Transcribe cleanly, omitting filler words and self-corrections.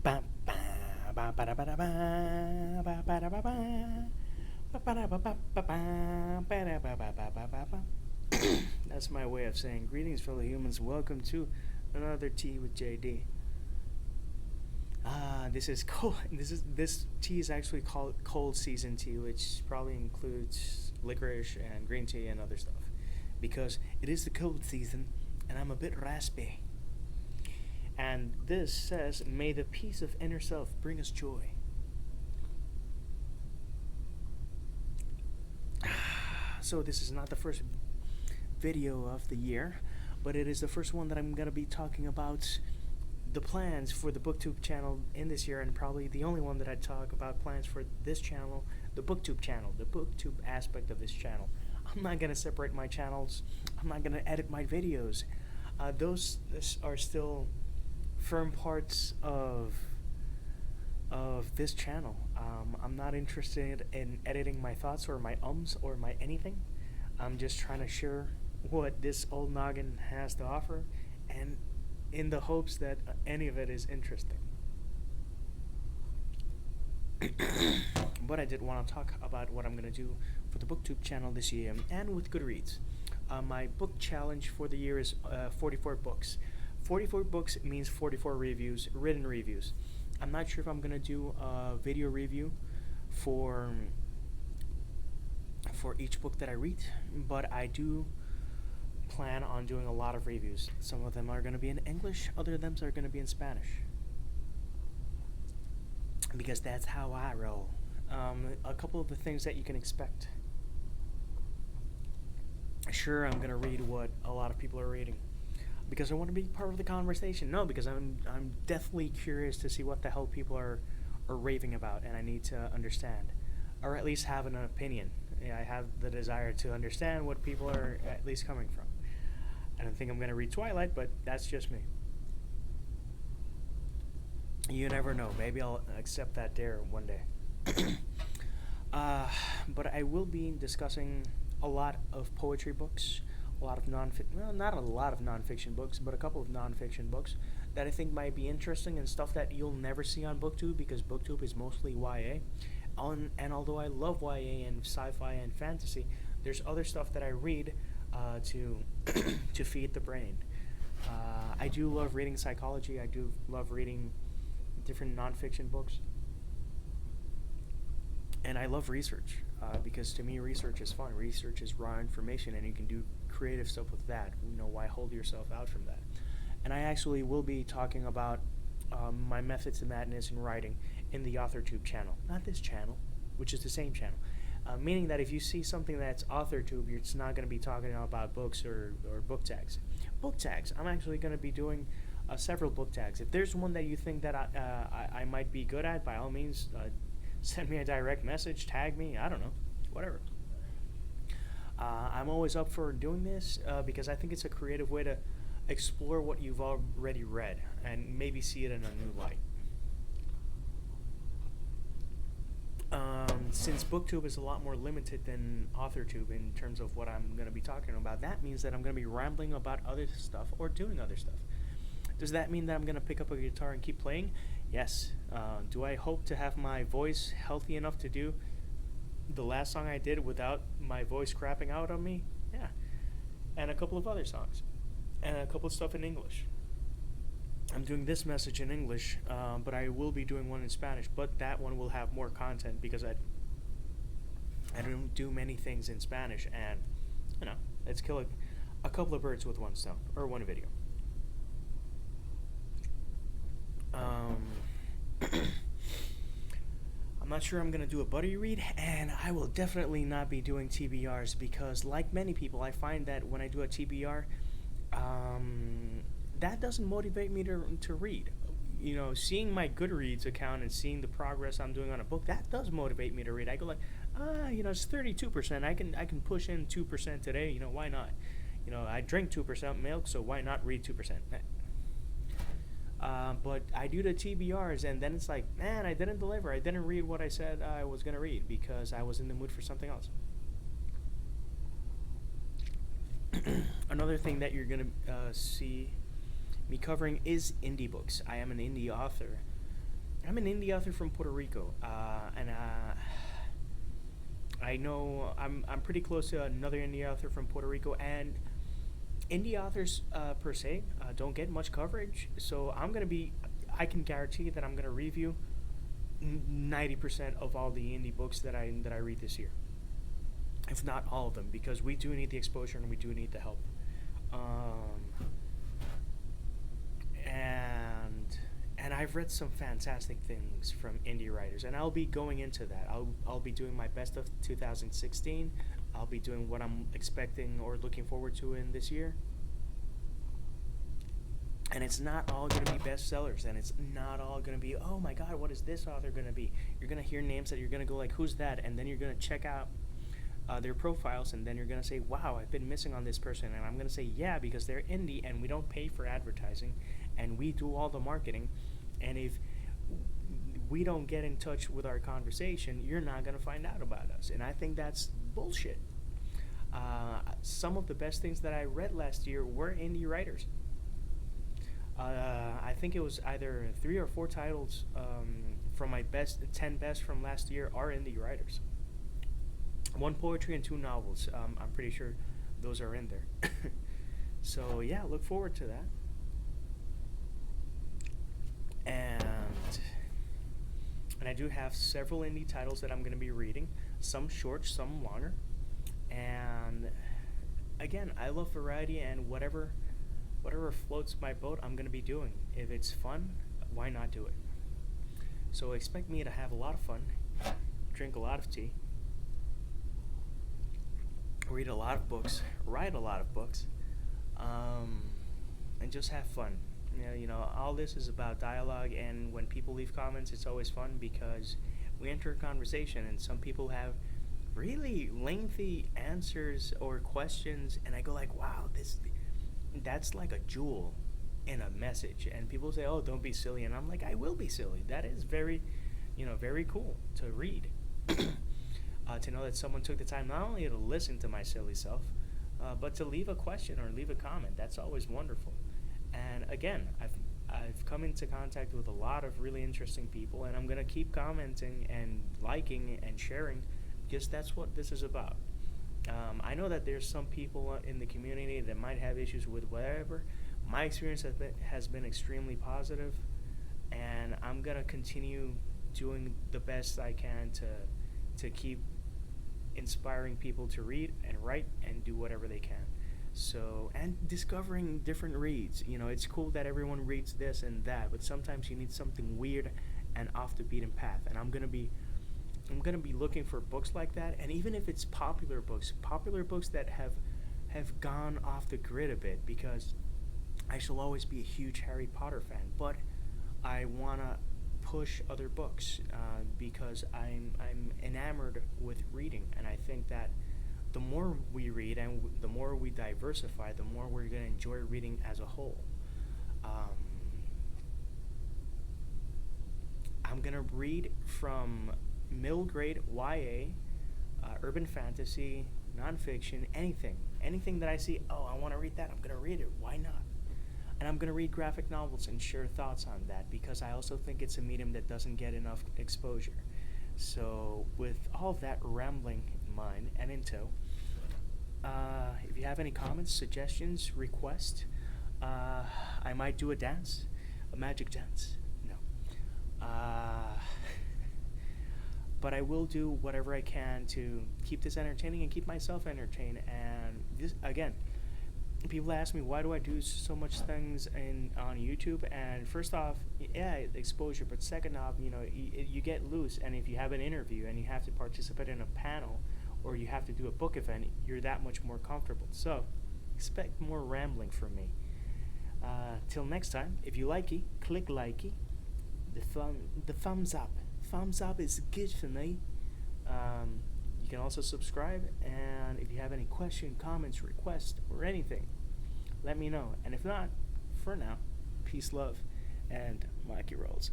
That's my way of saying greetings, fellow humans. Welcome to another tea with JD. This is cold. This tea is actually called cold season tea, which probably includes licorice and green tea and other stuff, because it is the cold season, and I'm a bit raspy. And this says, "May the peace of inner self bring us joy." So this is not the first video of the year, but it is the first one that I'm going to be talking about the plans for the Booktube channel in this year, and probably the only one that I talk about plans for this channel, the Booktube channel, the Booktube aspect of this channel. I'm not going to separate my channels. I'm not going to edit my videos. Those are still firm parts of this channel. I'm not interested in editing my thoughts or my ums or my anything. I'm just trying to share what this old noggin has to offer, and in the hopes that any of it is interesting. But I did want to talk about what I'm going to do for the Booktube channel this year and with Goodreads. My book challenge for the year is 44 books. 44 books means 44 reviews, written reviews. I'm not sure if I'm going to do a video review for each book that I read, but I do plan on doing a lot of reviews. Some of them are going to be in English, other of them are going to be in Spanish, because that's how I roll. A couple of the things that you can expect. Sure, I'm going to read what a lot of people are reading, because I want to be part of the conversation. No, because I'm deathly curious to see what the hell people are raving about, and I need to understand, or at least have an opinion. I have the desire to understand what people are at least coming from. I don't think I'm going to read Twilight, but that's just me. You never know. Maybe I'll accept that dare one day. But I will be discussing a lot of poetry books, a lot of not a lot of nonfiction books, but a couple of nonfiction books that I think might be interesting, and stuff that you'll never see on Booktube, because Booktube is mostly YA. And although I love YA and sci-fi and fantasy, there's other stuff that I read to to feed the brain. I do love reading psychology. I do love reading different nonfiction books, and I love research, because to me research is fun. Research is raw information, and you can do creative stuff with that. Why hold yourself out from that? And I actually will be talking about my methods of madness in writing in the AuthorTube channel, not this channel, which is the same channel. Meaning that if you see something that's AuthorTube, it's not going to be talking about books or book tags. Book tags, I'm actually going to be doing several book tags. If there's one that you think that I might be good at, by all means, send me a direct message, tag me, I don't know, whatever. I'm always up for doing this, because I think it's a creative way to explore what you've already read and maybe see it in a new light. Since Booktube is a lot more limited than AuthorTube in terms of what I'm going to be talking about, that means that I'm going to be rambling about other stuff or doing other stuff. Does that mean that I'm going to pick up a guitar and keep playing? Yes. Do I hope to have my voice healthy enough to do the last song I did without my voice crapping out on me? Yeah. And a couple of other songs. And a couple of stuff in English. I'm doing this message in English, but I will be doing one in Spanish, but that one will have more content, because I don't do many things in Spanish, and let's kill a couple of birds with one stone, or one video. I'm not sure I'm going to do a buddy read, and I will definitely not be doing TBRs, because like many people, I find that when I do a TBR, that doesn't motivate me to read. Seeing my Goodreads account and seeing the progress I'm doing on a book, that does motivate me to read. I go like, it's 32%. I can push in 2% today. Why not? I drink 2% milk, so why not read 2%? But I do the TBRs, and then it's like, man, I didn't deliver. I didn't read what I said I was gonna read, because I was in the mood for something else. Another thing that you're gonna see me covering is indie books. I am an indie author, I'm an indie author from Puerto Rico, and I know I'm pretty close to another indie author from Puerto Rico, and indie authors per se don't get much coverage. So I can guarantee that I'm gonna review 90% of all the indie books that I read this year, if not all of them, because we do need the exposure and we do need the help. Um, and I've read some fantastic things from indie writers, and I'll be going into that. I'll be doing my best of 2016. I'll be doing what I'm expecting or looking forward to in this year. And it's not all going to be bestsellers, and it's not all going to be, oh my god, what is this author going to be? You're going to hear names that you're going to go like, who's that? And then you're going to check out their profiles, and then you're going to say, wow, I've been missing on this person. And I'm going to say, yeah, because they're indie and we don't pay for advertising and we do all the marketing. And if we don't get in touch with our conversation, you're not going to find out about us. And I think that's bullshit. Some of the best things that I read last year were indie writers. I think it was either 3 or 4 titles from my 10 best from last year are indie writers. 1 poetry and 2 novels. I'm pretty sure those are in there. So yeah, look forward to that. And I do have several indie titles that I'm going to be reading. Some short, some longer. And again, I love variety, and whatever floats my boat, I'm going to be doing. If it's fun, why not do it? So expect me to have a lot of fun, drink a lot of tea, read a lot of books, write a lot of books, and just have fun. All this is about dialogue, and when people leave comments, it's always fun because we enter a conversation, and some people have really lengthy answers or questions, and I go like, wow, that's like a jewel in a message. And people say, oh, don't be silly, and I'm like, I will be silly. That is very cool to read. To know that someone took the time not only to listen to my silly self, but to leave a question or leave a comment. That's always wonderful. And again, I've come into contact with a lot of really interesting people, and I'm going to keep commenting and liking and sharing because that's what this is about. I know that there's some people in the community that might have issues with whatever. My experience has been extremely positive, and I'm going to continue doing the best I can to keep inspiring people to read and write and do whatever they can. So, and discovering different reads. It's cool that everyone reads this and that, but sometimes you need something weird and off the beaten path. And I'm gonna be looking for books like that. And even if it's popular books that have gone off the grid a bit, because I shall always be a huge Harry Potter fan, but I wanna push other books because I'm enamored with reading, and I think that the more we read and the more we diversify, the more we're going to enjoy reading as a whole. I'm going to read from middle grade YA, urban fantasy, nonfiction, anything that I see, oh, I want to read that, I'm going to read it, why not? And I'm going to read graphic novels and share thoughts on that because I also think it's a medium that doesn't get enough exposure. So with all of that rambling in mind and in tow, if you have any comments, suggestions, requests, I might do a magic dance. No. But I will do whatever I can to keep this entertaining and keep myself entertained. And this, again, people ask me, why do I do so much things on YouTube? And first off, yeah, exposure. But second off, you get loose. And if you have an interview and you have to participate in a panel or you have to do a book event, you're that much more comfortable. So expect more rambling from me. Till next time, if you like it, click likey. The thumbs up. Thumbs up is good for me. You can also subscribe, and if you have any question, comments, requests, or anything, let me know. And if not, for now, peace, love, and Mikey rolls.